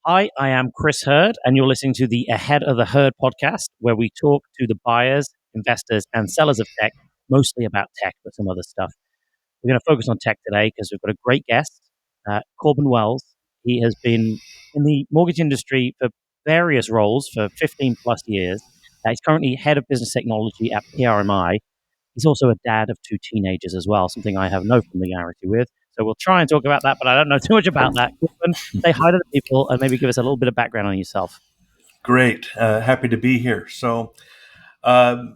Hi, I am Chris Hurd, and you're listening to the Ahead of the Herd podcast, where we talk to the buyers, investors, and sellers of tech, mostly about tech, but some other stuff. We're going to focus on tech today because we've got a great guest, Corban Wells. He has been in the mortgage industry for various roles for 15 plus years. He's currently head of business technology at PRMI. He's also a dad of two teenagers as well, something I have no familiarity with. So we'll try and talk about that, but I don't know too much about that. Corban, say hi to the people and maybe give us a little bit of background on yourself. Great. Happy to be here.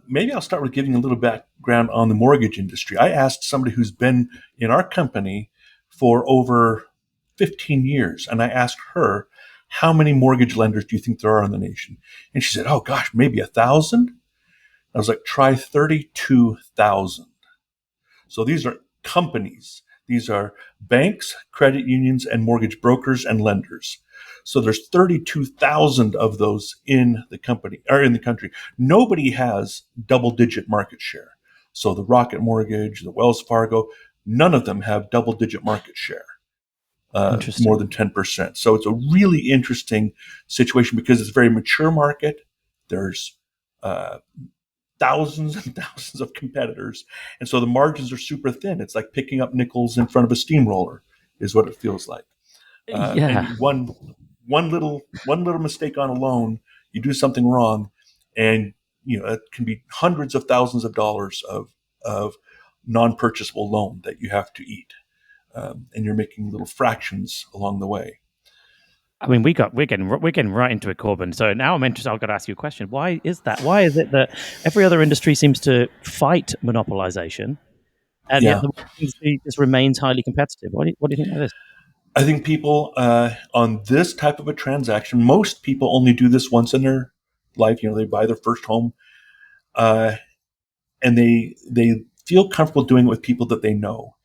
Maybe I'll start with giving a little background on the mortgage industry. I asked somebody who's been in our company for over 15 years, and I asked her, how many mortgage lenders do you think there are in the nation? And she said, oh gosh, maybe 1,000. I was like, try 32,000. So these are companies. These are banks, credit unions, and mortgage brokers and lenders. So there's 32,000 of those in the company or in the country. Nobody has double-digit market share. So the Rocket Mortgage, the Wells Fargo, none of them have double-digit market share, more Interesting. than 10%. So it's a really interesting situation because it's a very mature market. There's thousands and thousands of competitors. And so the margins are super thin. It's like picking up nickels in front of a steamroller is what it feels like. Yeah. And one little mistake on a loan, you do something wrong, and it can be hundreds of thousands of dollars of non-purchasable loan that you have to eat, and you're making little fractions along the way. I mean, we're getting right into it, Corbin. So now I'm interested. I've got to ask you a question. Why is that? Why is it that every other industry seems to fight monopolization, and yet Yeah, the industry just remains highly competitive? What do you think that is? I think people on this type of a transaction, most people only do this once in their life. They buy their first home, uh, and they feel comfortable doing it with people that they know.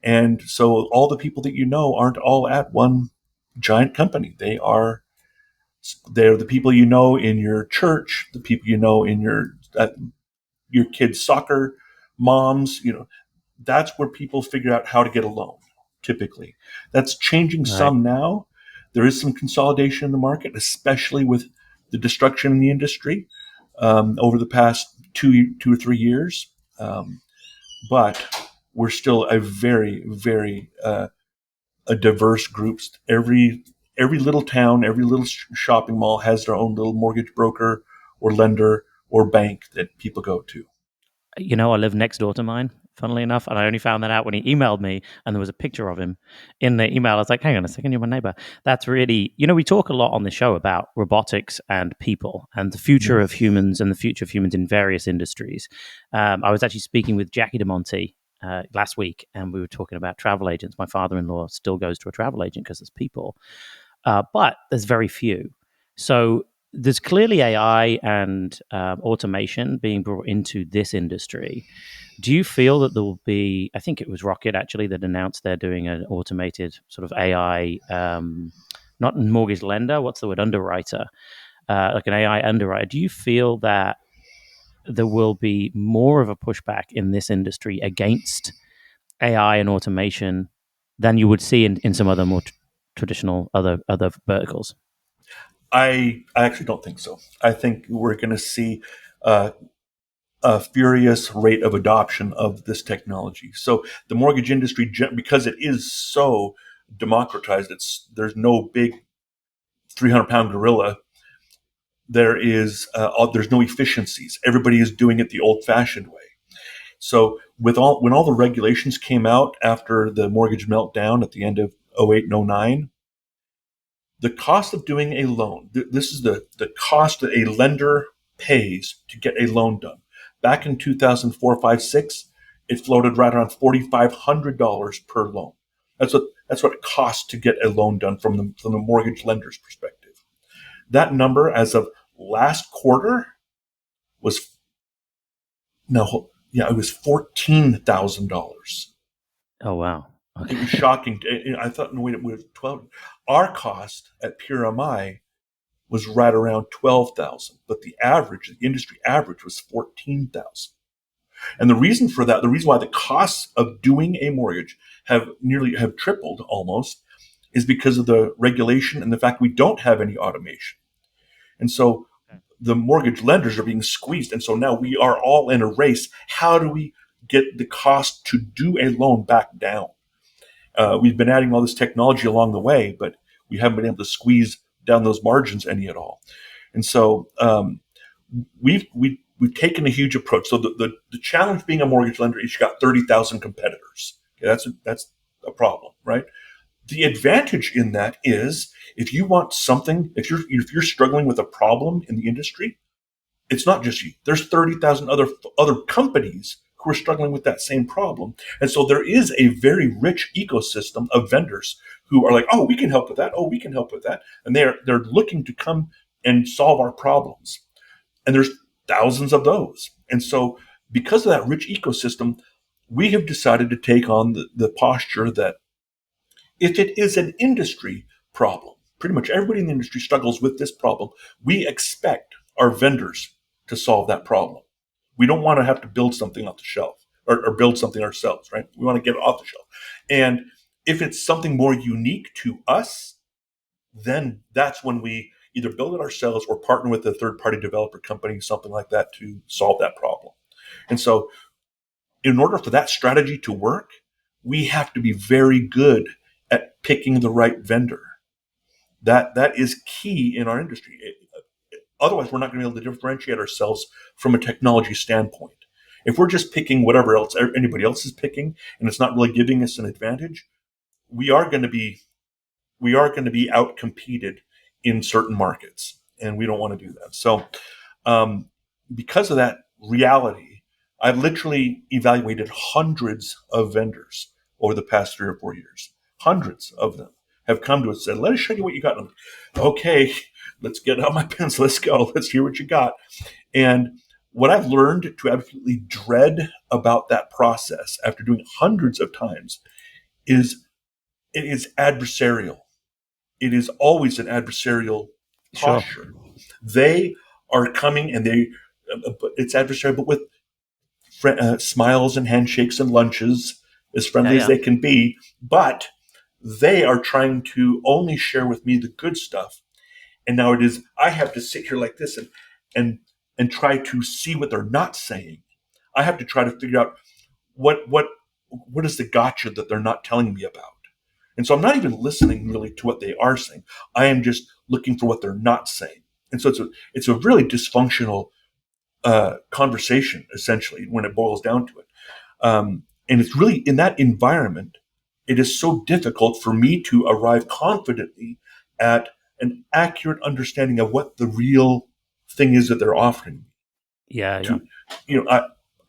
And so all the people that you know aren't all at one giant company. They're the people you know in your church, the people you know in your kids' soccer moms. That's where people figure out how to get a loan. Typically, that's changing Right. some now. There is some consolidation in the market, especially with the destruction in the industry over the past 2 or 3 years. But we're still a very, very a diverse group. Every little town, every little shopping mall has their own little mortgage broker or lender or bank that people go to. I live next door to mine, funnily enough, and I only found that out when he emailed me and there was a picture of him in the email. I was like, hang on a second, you're my neighbor. That's really, we talk a lot on the show about robotics and people and the future Mhm. of humans and the future of humans in various industries. I was actually speaking with Jackie DeMonte last week, and we were talking about travel agents. My father-in-law still goes to a travel agent because there's people, but there's very few. So there's clearly AI and automation being brought into this industry. Do you feel that there will be? I think it was Rocket actually that announced they're doing an automated sort of AI, not mortgage lender. What's the word? Underwriter, like an AI underwriter. Do you feel that there will be more of a pushback in this industry against AI and automation than you would see in some other more traditional other verticals? I actually don't think so. I think we're going to see uh, a furious rate of adoption of this technology. So the mortgage industry, because it is so democratized, there's no big 300-pound gorilla. There's no efficiencies. Everybody is doing it the old-fashioned way. So when all the regulations came out after the mortgage meltdown at the end of '08 and '09, the cost of doing a loan, this is the cost that a lender pays to get a loan done. Back in 2004, 5, 6, it floated right around $4,500 per loan. That's what it costs to get a loan done from the mortgage lender's perspective. That number, as of last quarter, was no, yeah, it was $14,000. Oh wow. It was Okay. shocking. I thought, no, wait, it was 12. Our cost at PRMI was right around 12,000, but the industry average was 14,000. And the reason for that, the reason why the costs of doing a mortgage have tripled almost, is because of the regulation and the fact we don't have any automation. And so the mortgage lenders are being squeezed. And so now we are all in a race. How do we get the cost to do a loan back down? We've been adding all this technology along the way, but we haven't been able to squeeze down those margins any at all. And so we've taken a huge approach. So the challenge being a mortgage lender is you got 30,000 competitors. Okay, that's a problem, right? The advantage in that is if you want something, if you're struggling with a problem in the industry, it's not just you. There's 30,000 other companies who are struggling with that same problem. And so there is a very rich ecosystem of vendors who are like, oh, we can help with that. Oh, we can help with that. And they're looking to come and solve our problems. And there's thousands of those. And so because of that rich ecosystem, we have decided to take on the posture that if it is an industry problem, pretty much everybody in the industry struggles with this problem, we expect our vendors to solve that problem. We don't want to have to build something off the shelf or build something ourselves, right? We want to get it off the shelf. And if it's something more unique to us, then that's when we either build it ourselves or partner with a third-party developer company, something like that, to solve that problem. And so in order for that strategy to work, we have to be very good at picking the right vendor. That is key in our industry. Otherwise, we're not going to be able to differentiate ourselves from a technology standpoint. If we're just picking whatever else anybody else is picking, and it's not really giving us an advantage, we are going to be outcompeted in certain markets, and we don't want to do that. So, because of that reality, I've literally evaluated hundreds of vendors over the past 3 or 4 years. Hundreds of them have come to us and said, let us show you what you got. Okay, let's get out my pencil. Let's go. Let's hear what you got. And what I've learned to absolutely dread about that process after doing hundreds of times is it is adversarial. It is always an adversarial posture. Sure. They are coming and it's adversarial, but with smiles and handshakes and lunches, as friendly as they can be. But they are trying to only share with me the good stuff. And now it is, I have to sit here like this and try to see what they're not saying. I have to try to figure out what is the gotcha that they're not telling me about. And so I'm not even listening really to what they are saying. I am just looking for what they're not saying. And so it's a really dysfunctional conversation, essentially, when it boils down to it. And it's really in that environment, it is so difficult for me to arrive confidently at an accurate understanding of what the real thing is that they're offering.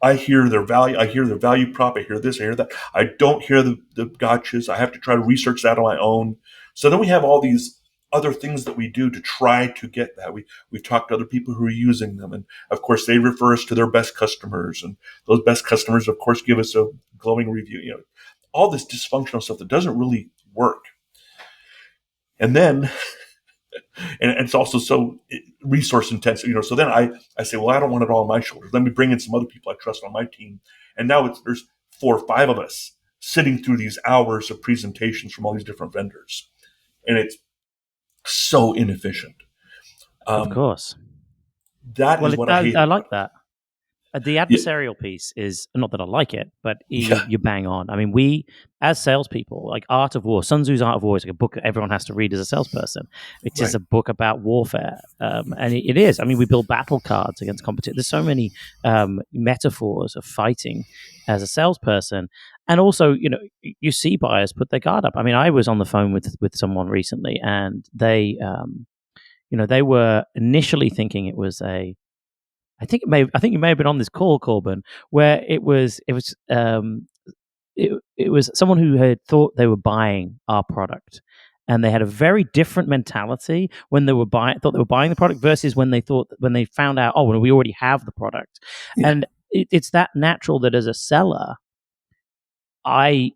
I hear their value. I hear their value prop. I hear this. I hear that. I don't hear the gotchas. I have to try to research that on my own. So then we have all these other things that we do to try to get that. We've talked to other people who are using them. And of course, they refer us to their best customers. And those best customers, of course, give us a glowing review. All this dysfunctional stuff that doesn't really work. And then, and it's also so resource intensive, so then I say, well, I don't want it all on my shoulders. Let me bring in some other people I trust on my team. And now there's 4 or 5 of us sitting through these hours of presentations from all these different vendors. And it's so inefficient. Of course. That is what I hate. I like that. The adversarial piece is not that I like it, but you bang on. I mean, we, as salespeople, like Art of War, Sun Tzu's Art of War is like a book that everyone has to read as a salesperson. It is a book about warfare. And it is. I mean, we build battle cards against competition. There's so many metaphors of fighting as a salesperson. And also, you see buyers put their guard up. I mean, I was on the phone with someone recently, and they, they were initially thinking it was I think you may have been on this call, Corban, where it was someone who had thought they were buying our product, and they had a very different mentality when they were thought they were buying the product versus when they found out, oh, well, we already have the product. Yeah. And it's that natural that as a seller, I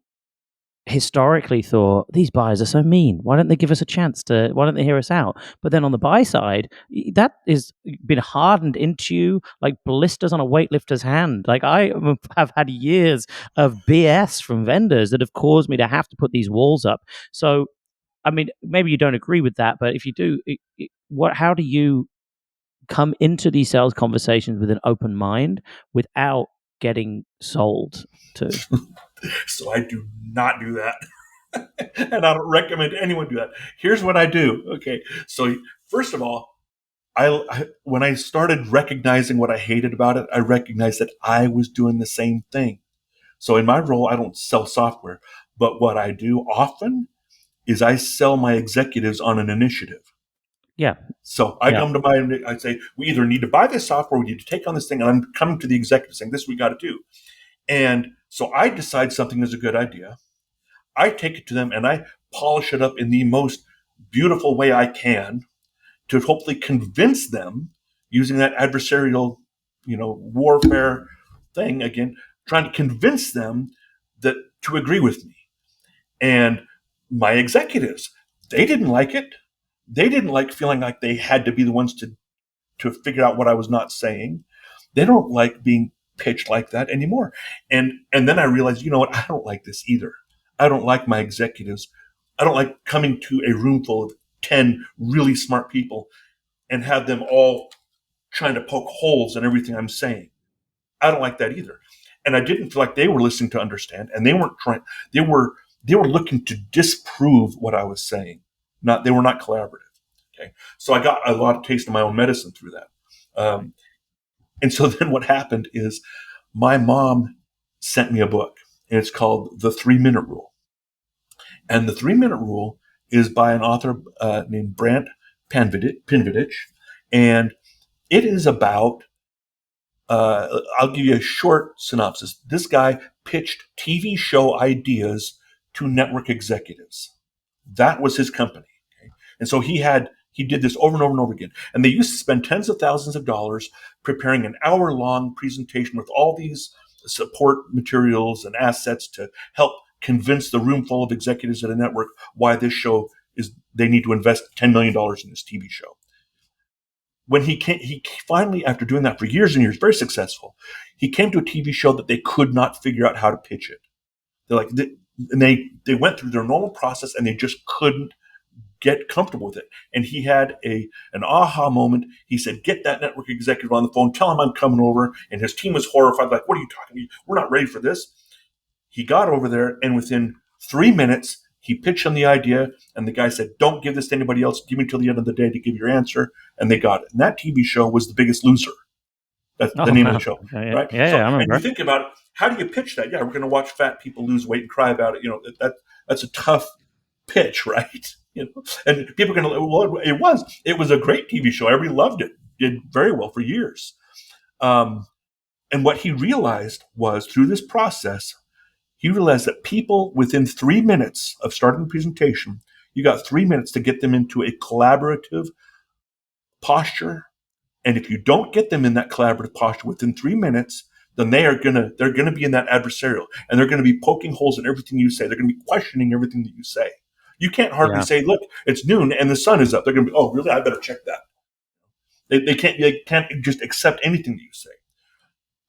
historically thought, these buyers are so mean. Why don't they give us a chance why don't they hear us out? But then on the buy side, that is been hardened into you like blisters on a weightlifter's hand. Like I have had years of BS from vendors that have caused me to have to put these walls up. So I mean, maybe you don't agree with that, but if you do, how do you come into these sales conversations with an open mind without getting sold to? So I do not do that. And I don't recommend anyone do that. Here's what I do. Okay. So first of all, when I started recognizing what I hated about it, I recognized that I was doing the same thing. So in my role, I don't sell software, but what I do often is I sell my executives on an initiative. Yeah, So I yeah, come to I say, we either need to buy this software, we need to take on this thing, and I'm coming to the executive saying, this is what we got to do. And so I decide something is a good idea. I take it to them and I polish it up in the most beautiful way I can to hopefully convince them using that adversarial, warfare thing again, trying to convince them that to agree with me. And my executives, they didn't like it. They didn't like feeling like they had to be the ones to figure out what I was not saying. They don't like being pitched like that anymore. And then I realized, you know what? I don't like this either. I don't like my executives. I don't like coming to a room full of 10 really smart people and have them all trying to poke holes in everything I'm saying. I don't like that either. And I didn't feel like they were listening to understand, and they weren't trying. They were looking to disprove what I was saying. They were not collaborative. Okay, so I got a lot of taste of my own medicine through that. And so then what happened is my mom sent me a book, and it's called The 3-Minute Rule. And The 3-Minute Rule is by an author named Brant Pinvidich, and it is about, I'll give you a short synopsis. This guy pitched TV show ideas to network executives. That was his company. Okay? And so he did this over and over and over again. And they used to spend tens of thousands of dollars preparing an hour-long presentation with all these support materials and assets to help convince the room full of executives at a network why this show they need to invest $10 million in this TV show. When he finally, after doing that for years and years, very successful, he came to a TV show that they could not figure out how to pitch it. They went through their normal process and they just couldn't get comfortable with it. And he had an aha moment. He said, get that network executive on the phone, tell him I'm coming over. And his team was horrified, like, what are you talking about? We're not ready for this. He got over there, and within 3 minutes, he pitched him the idea, and the guy said, don't give this to anybody else. Give me till the end of the day to give your answer. And they got it. And that TV show was The Biggest Loser. That's the name of the show, right? Yeah, I and remember. you think about it, how do you pitch that? Yeah, we're going to watch fat people lose weight and cry about it. That's a tough pitch, right? And people are going to, well, it was a great TV show. Everybody loved it. Did very well for years. And what he realized was through this process, he realized that people within 3 minutes of starting the presentation, you got 3 minutes to get them into a collaborative posture. And if you don't get them in that collaborative posture within 3 minutes, then they're gonna be in that adversarial, and they're gonna be poking holes in everything you say. They're gonna be questioning everything that you say. You can't hardly say, "Look, it's noon and the sun is up." They're gonna be, "Oh, really? I better check that." They can't just accept anything that you say.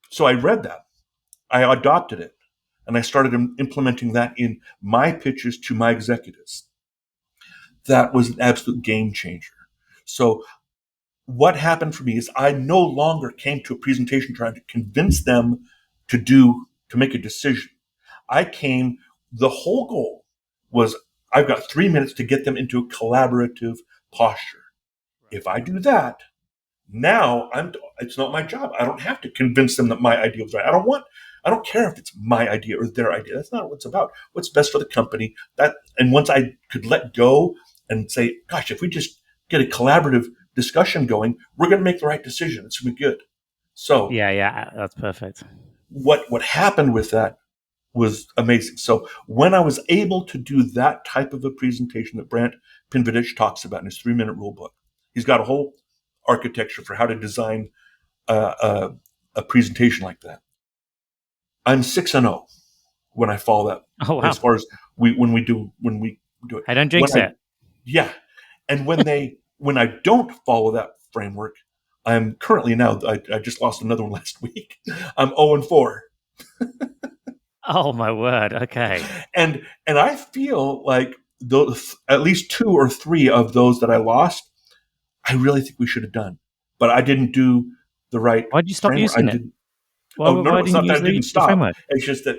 So I read that, I adopted it, and I started implementing that in my pitches to my executives. That was an absolute game changer. So what happened for me is I no longer came to a presentation trying to convince them to make a decision. The whole goal was I've got 3 minutes to get them into a collaborative posture. If I do that, now it's not my job. I don't have to convince them that my idea was right. I don't care if it's my idea or their idea. That's not what it's about. What's best for the company. And once I could let go and say, gosh, if we just get a collaborative discussion going, we're going to make the right decision. It's going to be good. So yeah, that's perfect. What happened with that was amazing. So when I was able to do that type of a presentation that Brant Pinvidich talks about in his 3-Minute Rule book, he's got a whole architecture for how to design a presentation like that. I'm 6-0 when I follow that. Oh, wow. As far as when we do it. I don't jinx it. Yeah. And when I don't follow that framework, I'm currently now, I just lost another one last week. I'm 0-4. Oh, my word. Okay. And I feel like those, at least 2 or 3 of those that I lost, I really think we should have done, but I didn't do the right Why did you stop framework. I using it? didn't. Why, Oh no, why no, it's didn't not you that use I didn't the stop. framework? It's just that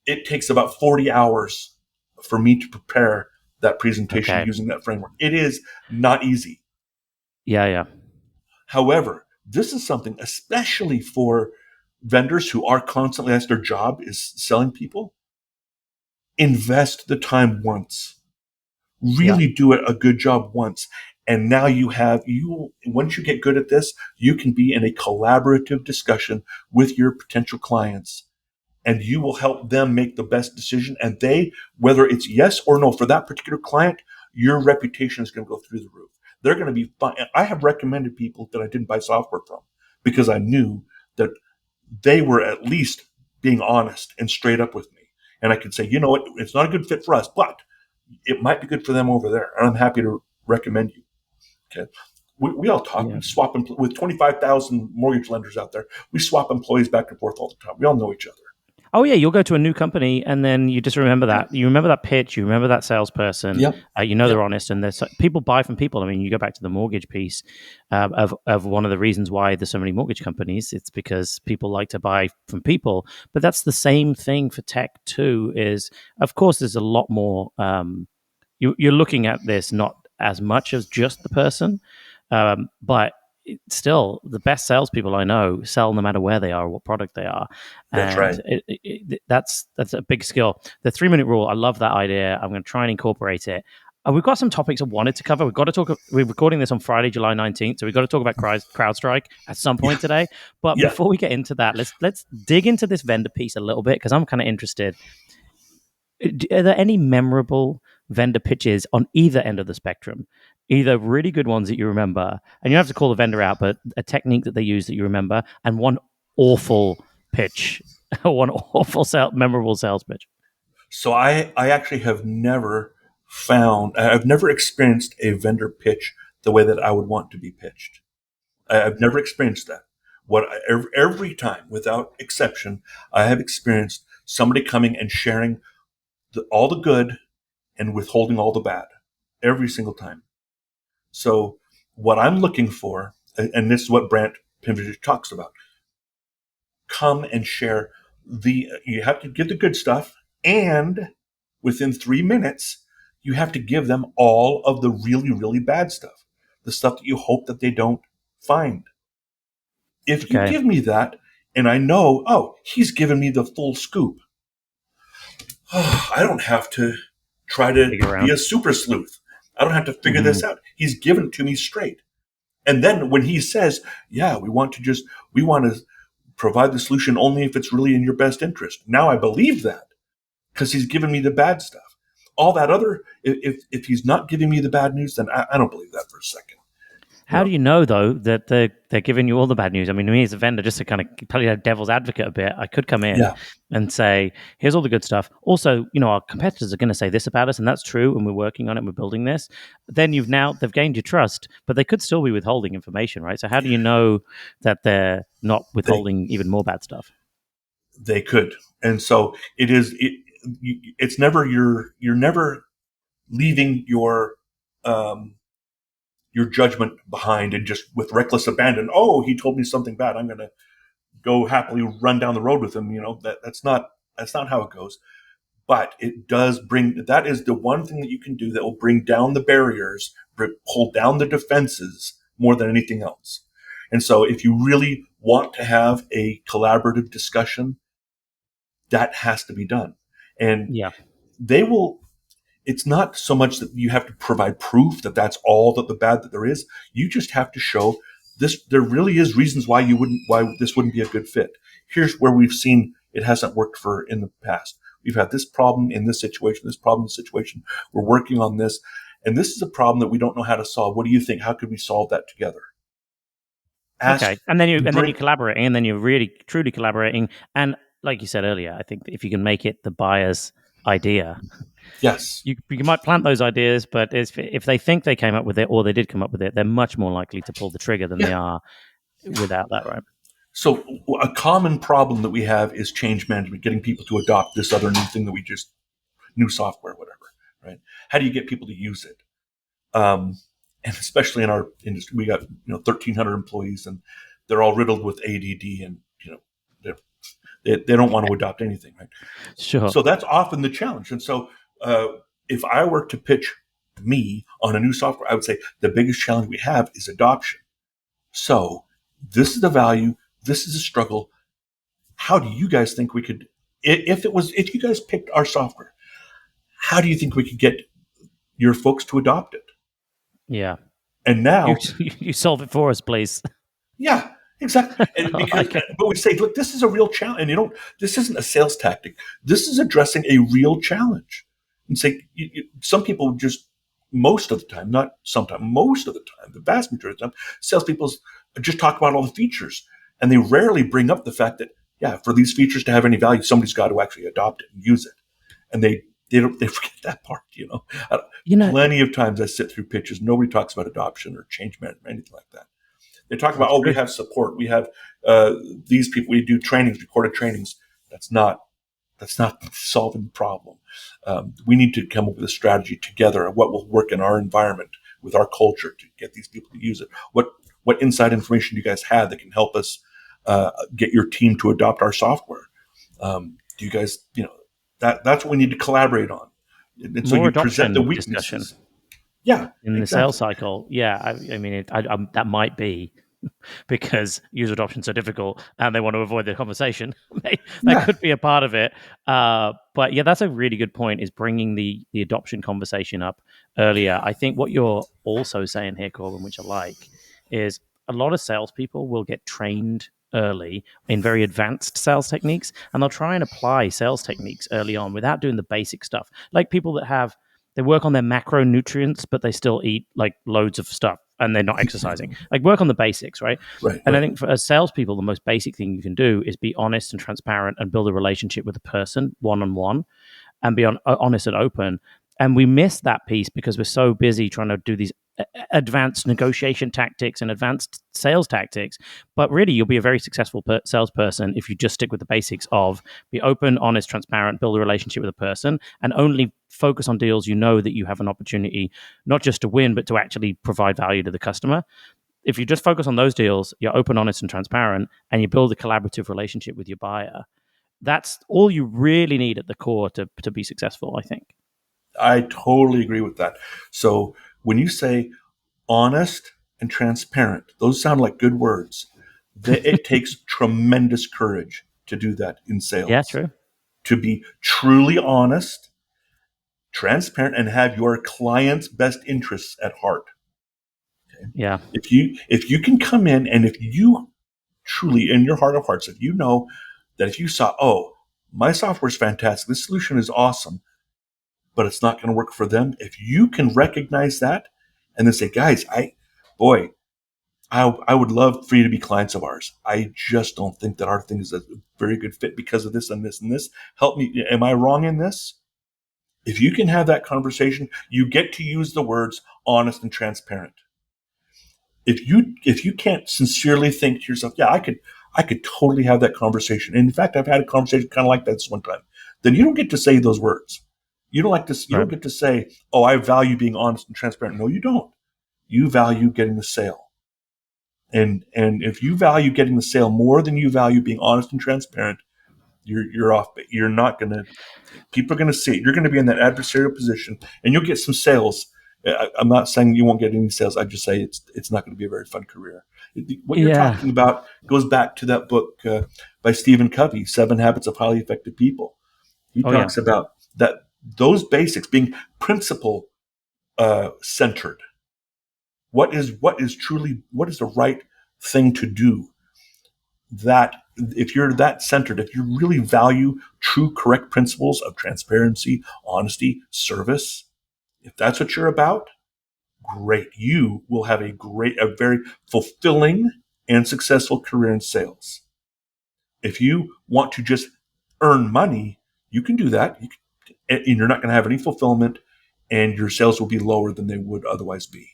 it takes about 40 hours for me to prepare that presentation Okay. using that framework. It is not easy. Yeah, yeah, However, this is something, especially for vendors who are constantly, as their job is selling people, invest the time once. yeah, Really do it a good job once. And now once you get good at this, you can be in a collaborative discussion with your potential clients, and you will help them make the best decision. And whether it's yes or no for that particular client, your reputation is going to go through the roof. They're going to be fine. I have recommended people that I didn't buy software from because I knew that they were at least being honest and straight up with me. And I could say, you know what, it's not a good fit for us, but it might be good for them over there. And I'm happy to recommend you. Okay. We all talk. yeah. We swap with 25,000 mortgage lenders out there. We swap employees back and forth all the time. We all know each other. Oh yeah, you'll go to a new company and then you just remember Yeah. that. You remember that pitch. You remember that salesperson. Yep. You know they're Yep. honest, and there's people buy from people. I mean, you go back to the mortgage piece of one of the reasons why there's so many mortgage companies. It's because people like to buy from people. But that's the same thing for tech too. Is of course there's a lot more. You're looking at this not as much as just the person, but still the best salespeople I know sell no matter where they are or what product they are, That's and right. that's a big skill. The 3 minute rule, I love that idea. I'm going to try and incorporate it. We've got some topics I wanted to cover. We've got to talk. We're recording this on Friday, July 19th, so we've got to talk about Crowdstrike at some Yeah. point today. But Yeah. before we get into that, let's dig into this vendor piece a little bit because I'm kind of interested. Are there any memorable vendor pitches on either end of the spectrum? Either really good ones that you remember, and you don't have to call the vendor out, but a technique that they use that you remember, and one awful pitch, one awful memorable sales pitch. So I actually I've never experienced a vendor pitch the way that I would want to be pitched. I've never experienced that. Every time, without exception, I have experienced somebody coming and sharing all the good and withholding all the bad every single time. So what I'm looking for, and this is what Brant Pimvich talks about, come and share you have to give the good stuff, and within 3 minutes, you have to give them all of the really, really bad stuff, the stuff that you hope that they don't find. If you Okay, give me that, and I know, oh, he's given me the full scoop, I don't have to try to dig be around. a super sleuth. I don't have to figure Mm-hmm. this out. He's given it to me straight. And then when he says, yeah, we want to provide the solution only if it's really in your best interest. Now I believe that because he's given me the bad stuff. All that other, if he's not giving me the bad news, then I don't believe that for a second. You How know, do you know though that they're giving you all the bad news? I mean, me as a vendor, just to kind of play a devil's advocate a bit, I could come in yeah, and say, "Here's all the good stuff." Also, our competitors are going to say this about us, and that's true, and we're working on it, and we're building this. Then they've gained your trust, but they could still be withholding information, right? So how do you know that they're not they withholding even more bad stuff? they could, and so it's never you're never leaving um, your judgment behind and just with reckless abandon. Oh, he told me something bad. I'm going to go happily run down the road with him. That's not how it goes. But it does bring, that is the one thing that you can do that will bring down the barriers, pull down the defenses more than anything else. And so if you really want to have a collaborative discussion, that has to be done. And Yeah. they will, it's not so much that you have to provide proof that that's all that the bad that there is. You just have to show this. There really is reasons why why this wouldn't be a good fit. Here's where we've seen it hasn't worked for in the past. We've had this problem in this situation, this problem in this situation. We're working on this. And this is a problem that we don't know how to solve. What do you think? How could we solve that together? Ask, Okay, and then you're bring, collaborating, and then you're really truly collaborating. And like you said earlier, I think if you can make it the buyer's idea, yes. you might plant those ideas, but if they think they came up with it or they did come up with it, they're much more likely to pull the trigger than they Yeah. are without that, right? So a common problem that we have is change management, getting people to adopt this other new thing that we just, new software, whatever. right? How do you get people to use it? And especially in our industry, we got 1,300 employees, and they're all riddled with ADD, and they don't want to adopt anything, right? Sure. So that's often the challenge. And so if I were to pitch me on a new software, I would say the biggest challenge we have is adoption. So this is the value, this is the struggle. How do you guys think we could, if you guys picked our software, how do you think we could get your folks to adopt it? Yeah. And now you solve it for us, please. Yeah, exactly. And Like it. but we say, look, this is a real challenge. And this isn't a sales tactic. This is addressing a real challenge. And say, some people just, most of the time, not sometimes, most of the time, the vast majority of the time, salespeople just talk about all the features, and they rarely bring up the fact that, yeah, for these features to have any value, somebody's got to actually adopt it and use it. And they forget that part. Plenty of times I sit through pitches, nobody talks about adoption or change management, anything like that. They talk about, we have support, we have these people, we do trainings, recorded trainings. That's not solving the problem. We need to come up with a strategy together of what will work in our environment with our culture to get these people to use it. What inside information do you guys have that can help us get your team to adopt our software? Do you guys, that's what we need to collaborate on. And so More you present the weaknesses. discussion. Yeah, in the sales cycle. Yeah, I mean, that might be because user adoption is so difficult and they want to avoid the conversation. That could be a part of it. But yeah, that's a really good point, is bringing the adoption conversation up earlier. I think what you're also saying here, Corban, which I like, is a lot of salespeople will get trained early in very advanced sales techniques, and they'll try and apply sales techniques early on without doing the basic stuff. Like people that they work on their macronutrients, but they still eat like loads of stuff and they're not exercising. Like work on the basics, right? And I think for as salespeople, the most basic thing you can do is be honest and transparent and build a relationship with a person one-on-one, and be honest and open. And we miss that piece because we're so busy trying to do these advanced negotiation tactics and advanced sales tactics. But really, you'll be a very successful salesperson if you just stick with the basics of be open, honest, transparent, build a relationship with a person, and only focus on deals that you have an opportunity not just to win, but to actually provide value to the customer. If you just focus on those deals, you're open, honest, and transparent, and you build a collaborative relationship with your buyer. That's all you really need at the core to be successful, I think. I totally agree with that. So when you say honest and transparent, those sound like good words. It takes tremendous courage to do that in sales. Yeah, true. To be truly honest, transparent, and have your client's best interests at heart. Okay? Yeah. If you can come in, and if you truly, in your heart of hearts, if you know that if you saw, oh, my software is fantastic, this solution is awesome, but it's not going to work for them. If you can recognize that and then say, guys, I would love for you to be clients of ours. I just don't think that our thing is a very good fit because of this and this and this. Help me. Am I wrong in this? If you can have that conversation, you get to use the words honest and transparent. If you can't sincerely think to yourself, yeah, I could totally have that conversation. And in fact, I've had a conversation kind of like that this one time. Then you don't get to say those words. You don't don't get to say, oh, I value being honest and transparent. No, you don't. You value getting the sale. And if you value getting the sale more than you value being honest and transparent, you're off. You're not going to, people are going to see it. You're going to be in that adversarial position, and you'll get some sales. I'm not saying you won't get any sales. I just say it's not going to be a very fun career. What you're talking about goes back to that book by Stephen Covey, 7 Habits of Highly Effective People. He talks about that. Those basics being principle centered. What is the right thing to do? That if you're that centered, if you really value true, correct principles of transparency, honesty, service, if that's what you're about, great. You will have a very fulfilling and successful career in sales. If you want to just earn money, you can do that. And you're not going to have any fulfillment, and your sales will be lower than they would otherwise be.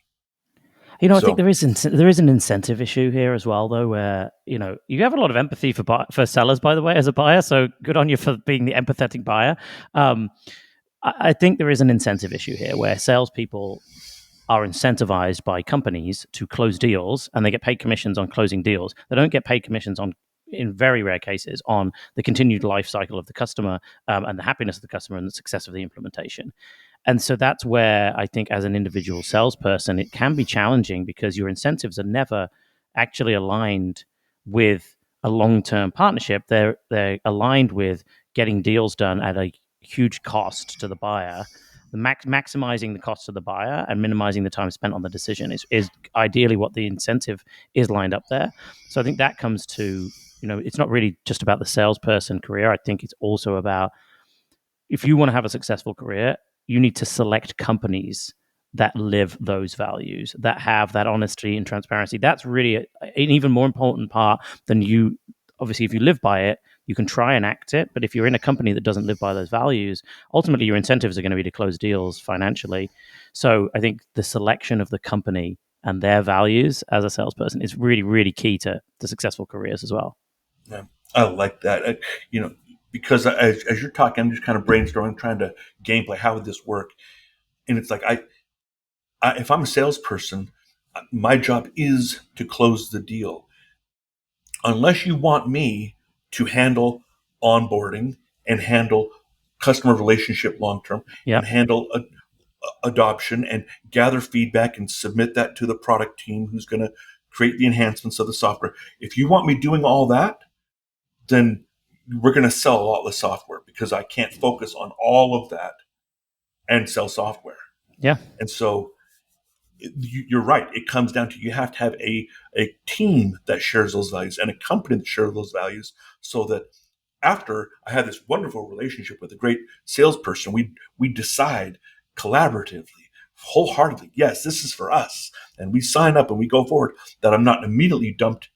I think there is an incentive issue here as well, though, where you have a lot of empathy for sellers, by the way, as a buyer. So good on you for being the empathetic buyer. I think there is an incentive issue here where salespeople are incentivized by companies to close deals, and they get paid commissions on closing deals. They don't get paid commissions on, in very rare cases, on the continued life cycle of the customer, and the happiness of the customer and the success of the implementation. And so that's where I think, as an individual salesperson, it can be challenging because your incentives are never actually aligned with a long-term partnership. They're aligned with getting deals done at a huge cost to the buyer. Maximizing the cost to the buyer and minimizing the time spent on the decision is ideally what the incentive is lined up there. So I think that comes to, it's not really just about the salesperson career. I think it's also about, if you want to have a successful career, you need to select companies that live those values, that have that honesty and transparency. That's really an even more important part than you. Obviously, if you live by it, you can try and act it. But if you're in a company that doesn't live by those values, ultimately your incentives are going to be to close deals financially. So I think the selection of the company and their values as a salesperson is really, really key to successful careers as well. Yeah, I like that. Because as you're talking, I'm just kind of brainstorming, trying to gameplay. How would this work? And it's like, if I'm a salesperson, my job is to close the deal. Unless you want me to handle onboarding and handle customer relationship long term Yeah. and handle adoption and gather feedback and submit that to the product team who's going to create the enhancements of the software. If you want me doing all that, then we're going to sell a lot less software because I can't focus on all of that and sell software. Yeah. And so you're right. It comes down to, you have to have a team that shares those values and a company that shares those values, so that after I have this wonderful relationship with a great salesperson, we decide collaboratively, wholeheartedly, yes, this is for us, and we sign up and we go forward. That I'm not immediately dumped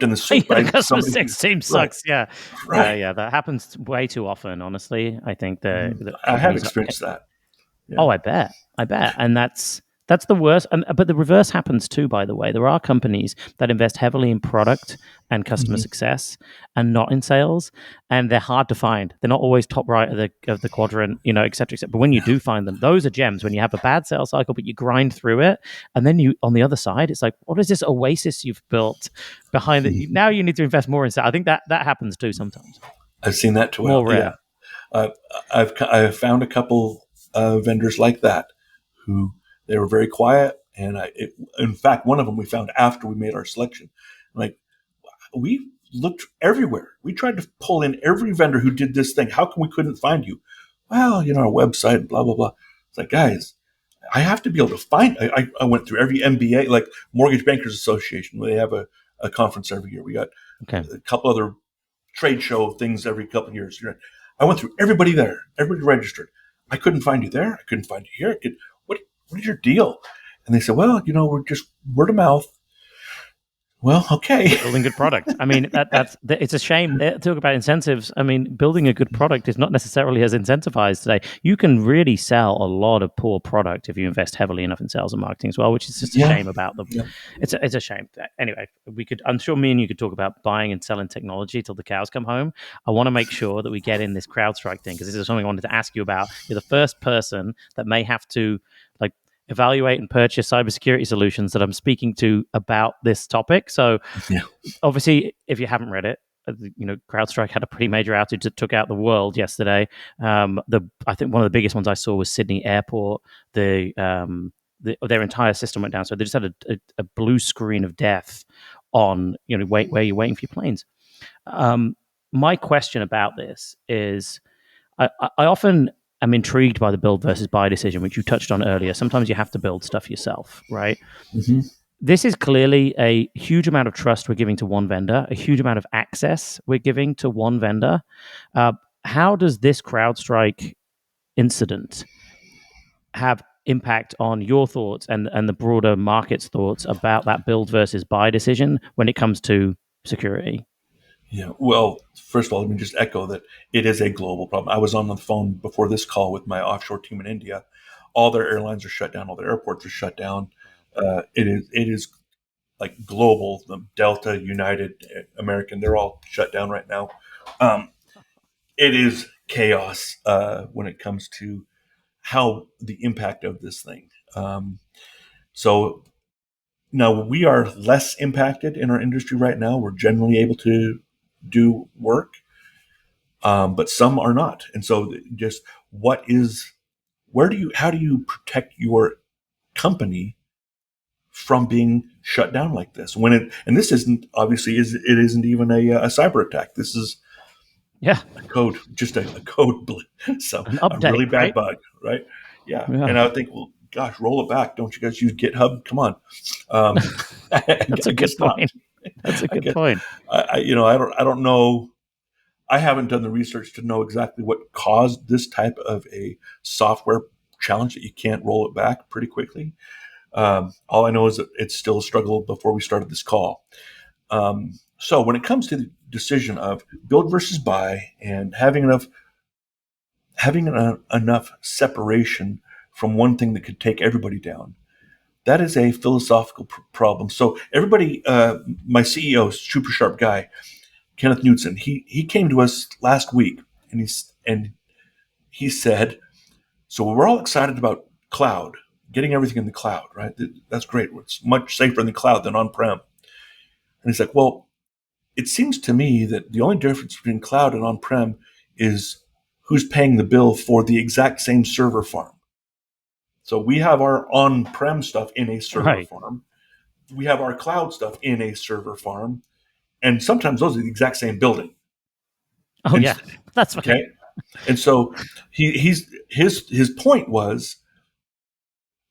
in the soup The by customer somebody success team right, sucks. Yeah, right. yeah. That happens way too often. Honestly, I think the I have companies. experienced that. Yeah. Oh, I bet, and that's the worst. And but the reverse happens too. By the way, there are companies that invest heavily in product and customer Mhm. success, and not in sales, and they're hard to find. They're not always top right of the quadrant, et cetera, et cetera. But when you Yeah. do find them, those are gems. When you have a bad sales cycle, but you grind through it, and then you, on the other side, it's like, what is this oasis you've built behind it? Now you need to invest more in sales. I think that happens too sometimes. I've seen that too. More Well, yeah. rare. Uh, I've found a couple vendors like that who, they were very quiet, and in fact, one of them we found after we made our selection. Like, we looked everywhere. We tried to pull in every vendor who did this thing. How come we couldn't find you? Well, our website, blah blah blah. It's like, guys, I have to be able to find. I went through every MBA, like Mortgage Bankers Association. They have a conference every year. We got Okay. a couple other trade show things every couple of years. I went through everybody there. Everybody registered. I couldn't find you there. I couldn't find you here. What is your deal? And they said, well, we're just word of mouth. Well, okay. Building good product. I mean, it's a shame. Talk about incentives. I mean, building a good product is not necessarily as incentivized today. You can really sell a lot of poor product if you invest heavily enough in sales and marketing as well, which is just a Yeah. shame about them. Yeah. It's a shame. Anyway, I'm sure me and you could talk about buying and selling technology till the cows come home. I want to make sure that we get in this Crowdstrike thing, because this is something I wanted to ask you about. You're the first person that may have to, like, evaluate and purchase cybersecurity solutions that I'm speaking to about this topic. So Yeah. obviously, if you haven't read it, CrowdStrike had a pretty major outage that took out the world yesterday. I think one of the biggest ones I saw was Sydney Airport. Their entire system went down, so they just had a blue screen of death on where you're waiting for your planes. My question about this is, I often am intrigued by the build versus buy decision, which you touched on earlier. Sometimes you have to build stuff yourself, right? Mm-hmm. This is clearly a huge amount of trust we're giving to one vendor, a huge amount of access we're giving to one vendor. How does this CrowdStrike incident have impact on your thoughts and the broader market's thoughts about that build versus buy decision when it comes to security? Yeah. Well, first of all, let me just echo that it is a global problem. I was on the phone before this call with my offshore team in India. All their airlines are shut down. All their airports are shut down. It is like global. The Delta, United, American, they're all shut down right now. Um, it is chaos when it comes to how the impact of this thing. So now we are less impacted in our industry right now. We're generally able to do work, but some are not. And so, just what is, how do you protect your company from being shut down like this? And this isn't obviously it isn't even a cyber attack. This is Yeah, just a code, so an a update, really bad right? bug, right? Yeah, Yeah, and I would think, well, gosh, roll it back. Don't you guys use GitHub? Come on. Um, I that's a good guess not. point. That's a I good guess point. I don't know. I haven't done the research to know exactly what caused this type of a software challenge that you can't roll it back pretty quickly. All I know is that it's still a struggle before we started this call. So when it comes to the decision of build versus buy and having enough separation from one thing that could take everybody down, that is a philosophical problem. So everybody, my CEO, super sharp guy, Kenneth Knudsen, he came to us last week and he said, so we're all excited about cloud, getting everything in the cloud, right? That's great. It's much safer in the cloud than on-prem. And he's like, well, it seems to me that the only difference between cloud and on-prem is who's paying the bill for the exact same server farm. So we have our on-prem stuff in a server Right. farm. We have our cloud stuff in a server farm. And sometimes those are the exact same building. Oh And yeah, that's right. okay. And so his point was,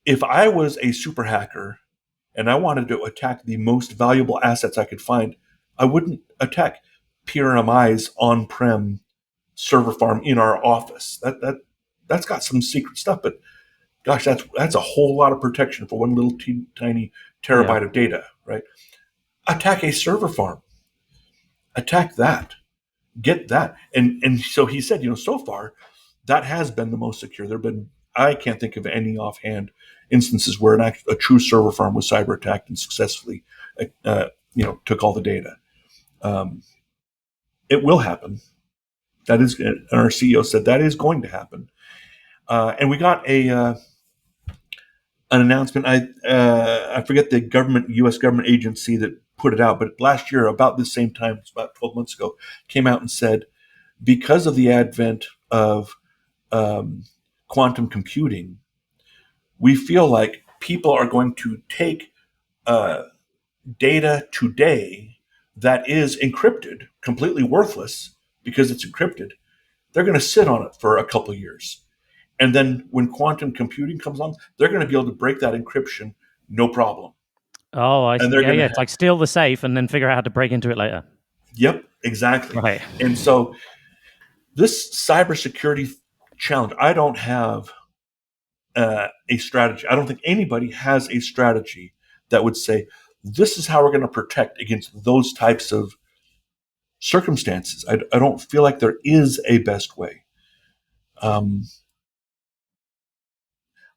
if I was a super hacker and I wanted to attack the most valuable assets I could find, I wouldn't attack PRMI's on-prem server farm in our office. That's got some secret stuff, but gosh, that's a whole lot of protection for one little tiny Yeah. terabyte of data, right? Attack a server farm. Attack that. Get that. And so he said, so far that has been the most secure. There've been, I can't think of any offhand instances where a true server farm was cyber attacked and successfully, took all the data. Um, it will happen. That is, and our CEO said that is going to happen. And we got an announcement. I forget the U.S. government agency that put it out, but last year, about the same time, it's about 12 months ago, came out and said, because of the advent of quantum computing, we feel like people are going to take uh, data today that is encrypted, completely worthless because it's encrypted. They're going to sit on it for a couple of years. And then when quantum computing comes along, they're going to be able to break that encryption, no problem. Oh, I And see. they're Yeah, going to yeah. It's like steal the safe and then figure out how to break into it later. yep, exactly. Right. And so this cybersecurity challenge, I don't have a strategy. I don't think anybody has a strategy that would say, this is how we're going to protect against those types of circumstances. I don't feel like there is a best way. Um,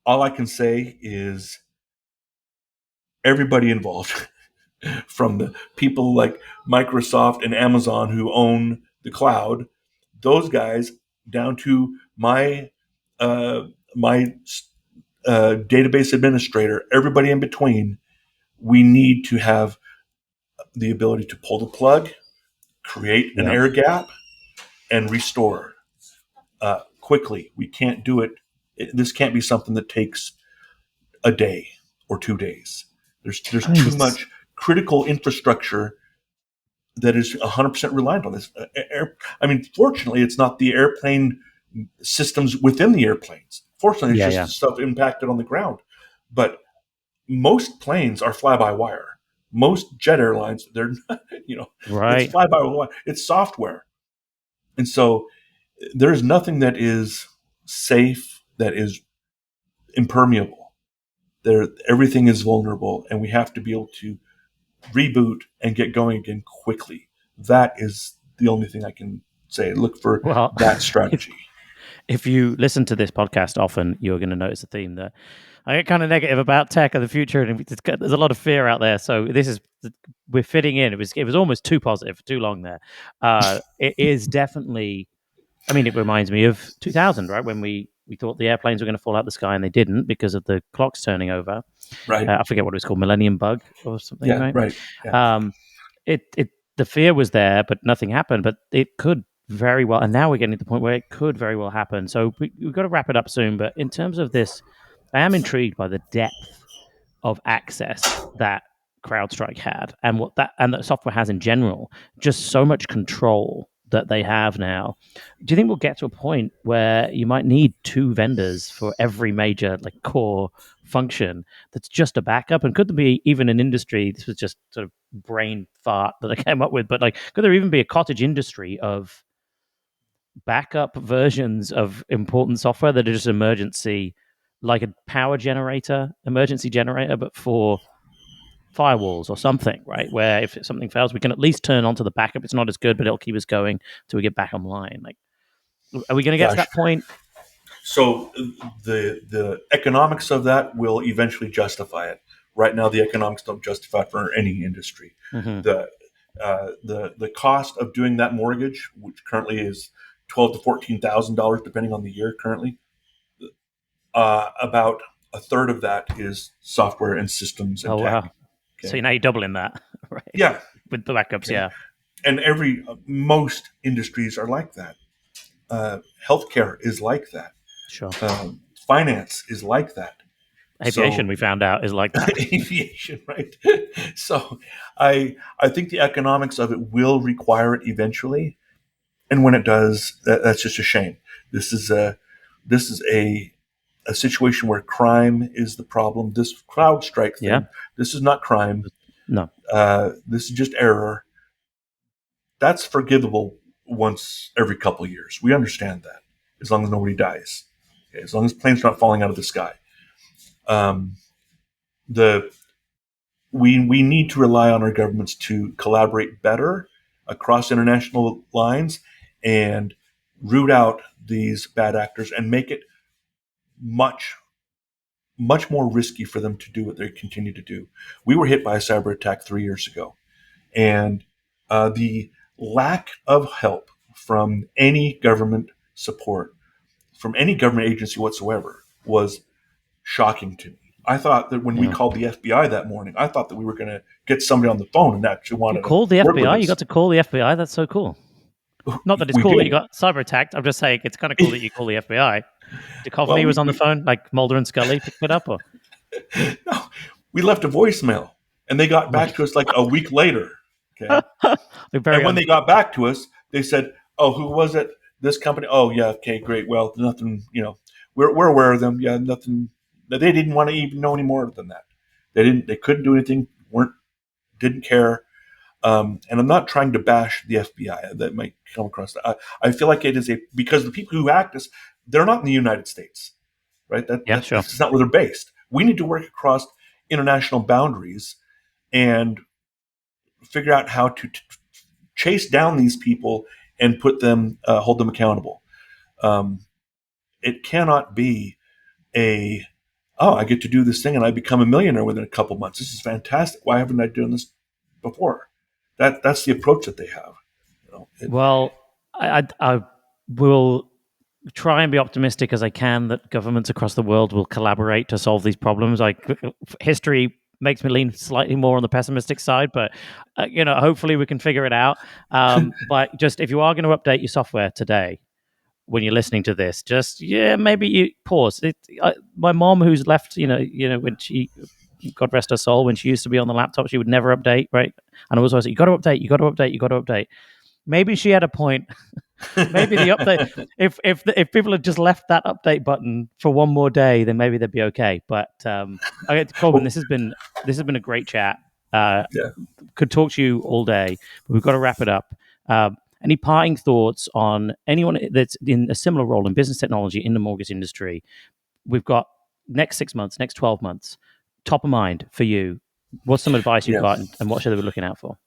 all I can say is everybody involved, from the people like Microsoft and Amazon who own the cloud, those guys, down to uh, my database administrator, everybody in between. We need to have the ability to pull the plug, create an Yeah. air gap, and restore quickly. We can't do it. This can't be something that takes a day or 2 days. There's I mean, too it's much critical infrastructure that is 100% reliant on this. Fortunately, it's not the airplane systems within the airplanes. Fortunately, it's yeah, just yeah. the stuff impacted on the ground. But most planes are fly by wire. Most jet airlines, they're it's Right. fly by wire. It's software, and so there is nothing that is safe, that is impermeable. Everything is vulnerable, and we have to be able to reboot and get going again quickly. That is the only thing I can say. Look for Well, that if strategy. if you listen to this podcast often, you're going to notice a theme that I get kind of negative about tech of the future, and there's a lot of fear out there. So we're fitting in. It was almost too positive for too long there. It is definitely I mean, it reminds me of 2000, right? When we thought the airplanes were going to fall out the sky and they didn't because of the clocks turning over. Right. I forget what it was called, Millennium Bug or something, Yeah. right? Right. Yeah. Um, it the fear was there, but nothing happened. But it could very well, and now we're getting to the point where it could very well happen. So we've got to wrap it up soon. But in terms of this, I am intrigued by the depth of access that CrowdStrike had, and what that and that software has in general. Just so much control that they have now. Do you think we'll get to a point where you might need two vendors for every major like core function that's just a backup? And could there be even an industry? This was just sort of brain fart that I came up with, but like, could there even be a cottage industry of backup versions of important software that are just emergency, like a power generator, emergency generator, but for firewalls or something, right? Where if something fails, we can at least turn onto the backup. It's not as good, but it'll keep us going till we get back online. Like, are we going to get to Gosh. that point? So the economics of that will eventually justify it. Right now, the economics don't justify it for any industry. Mm-hmm. The the cost of doing that mortgage, which currently is $12,000 to $14,000, depending on the year. Currently, about a third of that is software and systems Oh and tech. wow! So Okay. now you're doubling that, right? Yeah. With the backups, Okay. yeah, And most industries are like that. Healthcare is like that. sure. Finance is like that. Aviation, So we found out, is like that. aviation, right? So I think the economics of it will require it eventually, and when it does, that's just a shame. This is a situation where crime is the problem. This CrowdStrike Yeah, thing, this is not crime. no, This is just error. That's forgivable once every couple of years. We understand that, as long as nobody dies, okay? As long as planes are not falling out of the sky. Um, the we need to rely on our governments to collaborate better across international lines and root out these bad actors and make it much more risky for them to do what they continue to do. We were hit by a cyber attack 3 years ago, and the lack of help from any government support, from any government agency whatsoever, was shocking to me. I thought that when we yeah. called the FBI that morning, I thought that we were going to get somebody on the phone and actually You wanted to called the work with FBI. You got us. to call the FBI. That's so cool. Not that it's We cool that you did. got cyber attacked. I'm just saying it's kind of cool that you call the FBI. Duchovny Well, was on the phone, like Mulder and Scully picked it up, or no, we left a voicemail, and they got back right. to us like a week later. Okay, They're very and when they got back to us, they said, "Oh, who was it? This company? Oh, yeah, okay, great. Well, nothing. We're aware of them. Yeah, nothing. They didn't want to even know any more than that. They didn't. They couldn't do anything. Didn't care. And I'm not trying to bash the FBI. That might come across. I feel like it is because the people who act as they're not in the United States, right? Yeah, sure. That's not where they're based. We need to work across international boundaries and figure out how to chase down these people and hold them accountable. Um, it cannot be I get to do this thing and I become a millionaire within a couple months. This is fantastic. Why haven't I done this before? That's the approach that they have. Well, I will try and be optimistic as I can that governments across the world will collaborate to solve these problems. Like history makes me lean slightly more on the pessimistic side, but hopefully we can figure it out. But just if you are going to update your software today, when you're listening to this, just maybe you pause. My mom, who's left, when she, God rest her soul, when she used to be on the laptop, she would never update, right? And I was always like, you got to update, you got to update, you got to update. Maybe she had a point. Maybe the update, if people had just left that update button for one more day, then maybe they'd be okay. But Corbin, Well, this has been a great chat. Uh, yeah. could talk to you all day, but we've got to wrap it up. Any parting thoughts on anyone that's in a similar role in business technology in the mortgage industry? We've got next 6 months, next 12 months, top of mind for you. What's some advice you've Yeah. got, and what should they be looking out for?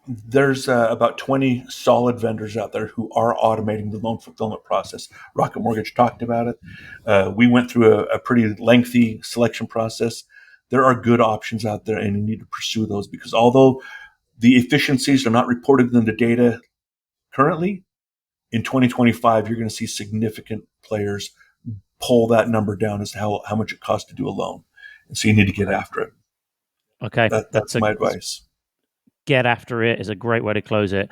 There's about 20 solid vendors out there who are automating the loan fulfillment process. Rocket Mortgage talked about it. We went through a pretty lengthy selection process. There are good options out there, and you need to pursue those because although the efficiencies are not reported in the data currently, in 2025, you're going to see significant players pull that number down as to how much it costs to do a loan. And so you need to get after it. Okay, That's my advice. Get after it is a great way to close it.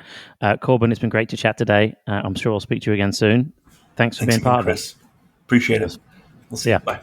Corban, it's been great to chat today. I'm sure I'll speak to you again soon. Thanks for being again, part Chris. of it. Appreciate Cheers. it. We'll See ya. Bye.